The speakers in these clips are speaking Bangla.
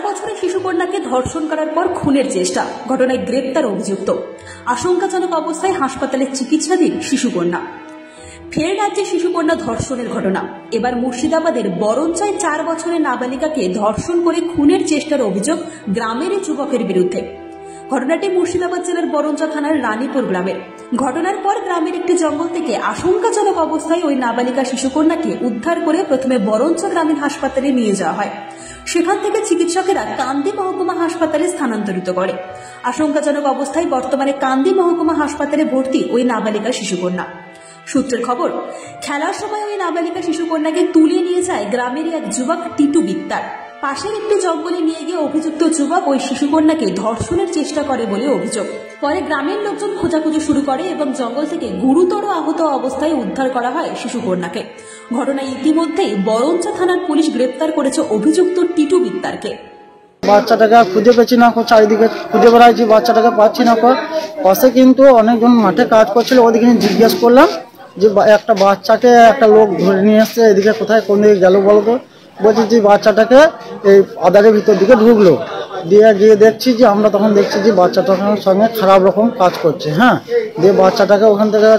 বছরের শিশুকন্যাকে ধর্ষণ করার পর খুনের চেষ্টা, ঘটনায় গ্রেপ্তার অভিযুক্ত। আশঙ্কাজনক অবস্থায় হাসপাতালে চিকিৎসাধীন শিশুকন্যা। ফের রাজ্যে শিশুকন্যা ধর্ষণের ঘটনা। এবার মুর্শিদাবাদের বরঞ্চায় 4 বছরের নাবালিকাকে ধর্ষণ করে খুনের চেষ্টার অভিযোগ গ্রামের যুবকের বিরুদ্ধে। ঘটনাটি মুর্শিদাবাদ জেলার বরঞ্চা থানার রানীপুর গ্রামের। ঘটনার পর গ্রামের একটি জঙ্গল থেকে আশঙ্কাজনক অবস্থায় ওই নাবালিকা শিশুকন্যাকে উদ্ধার করে প্রথমে বরঞ্চা গ্রামীণ হাসপাতালে নিয়ে যাওয়া হয়। সেখান থেকে চিকিৎসকেরা কান্দি মহকুমা হাসপাতালে স্থানান্তরিত করে। আশঙ্কাজনক অবস্থায় বর্তমানে কান্দি মহকুমা হাসপাতালে ভর্তি ওই নাবালিকা শিশুকন্যা। সূত্রের খবর, খেলার সময় ওই নাবালিকা শিশুকন্যাকে তুলে নিয়ে যায় গ্রামের এক যুবক টিটু বিত্তার। পাশের একটি জঙ্গলে নিয়ে গিয়ে অভিযুক্ত যুবক ওই শিশুকন্যাকে ধর্ষণের চেষ্টা করে বলে অভিযোগ। পরে গ্রামের লোকজন খোঁজাখুঁজি শুরু করে এবং জঙ্গল থেকে গুরুতর আহত অবস্থায় উদ্ধার করা হয় শিশুকন্যাকে। ঘটনায় ইতিমধ্যেই বরঞ্চা থানার পুলিশ গ্রেপ্তার করেছে অভিযুক্ত টিটু বিত্তারকে। বাচ্চাটাকে খুঁজে পেয়েছি না, চারিদিকে খুঁজে বেড়াইছি, বাচ্চাটাকে পাচ্ছি না। পাশে কিন্তু অনেকজন মাঠে কাজ করছিল, ওদিকে জিজ্ঞেস করলাম যে একটা বাচ্চাকে একটা লোক ধরে নিয়ে এসছে, এদিকে কোথায় কোন দিকে গেল বলতো। বলছি যে বাচ্চাটাকে এই আধারের ভিতর দিকে ঢুকলো, দিয়ে গিয়ে দেখছি যে আমরা তখন দেখছি যে বাচ্চাটার সঙ্গে খারাপ রকম কাজ করছে। হ্যাঁ, দিয়ে বাচ্চাটাকে ওখান থেকে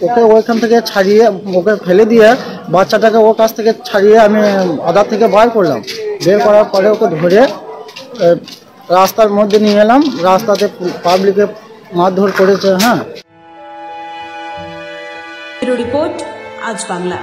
ওকে ওইখান থেকে ছাড়িয়ে ওকে ফেলে দিয়ে বাচ্চাটাকে ওর কাছ থেকে ছাড়িয়ে আমি আধার থেকে বার করলাম। বের করার পরে ওকে ধরে রাস্তার মধ্যে নিয়ে এলাম, রাস্তাতে পাবলিকে মারধর করেছে। হ্যাঁ, রিপোর্ট আজ বাংলা।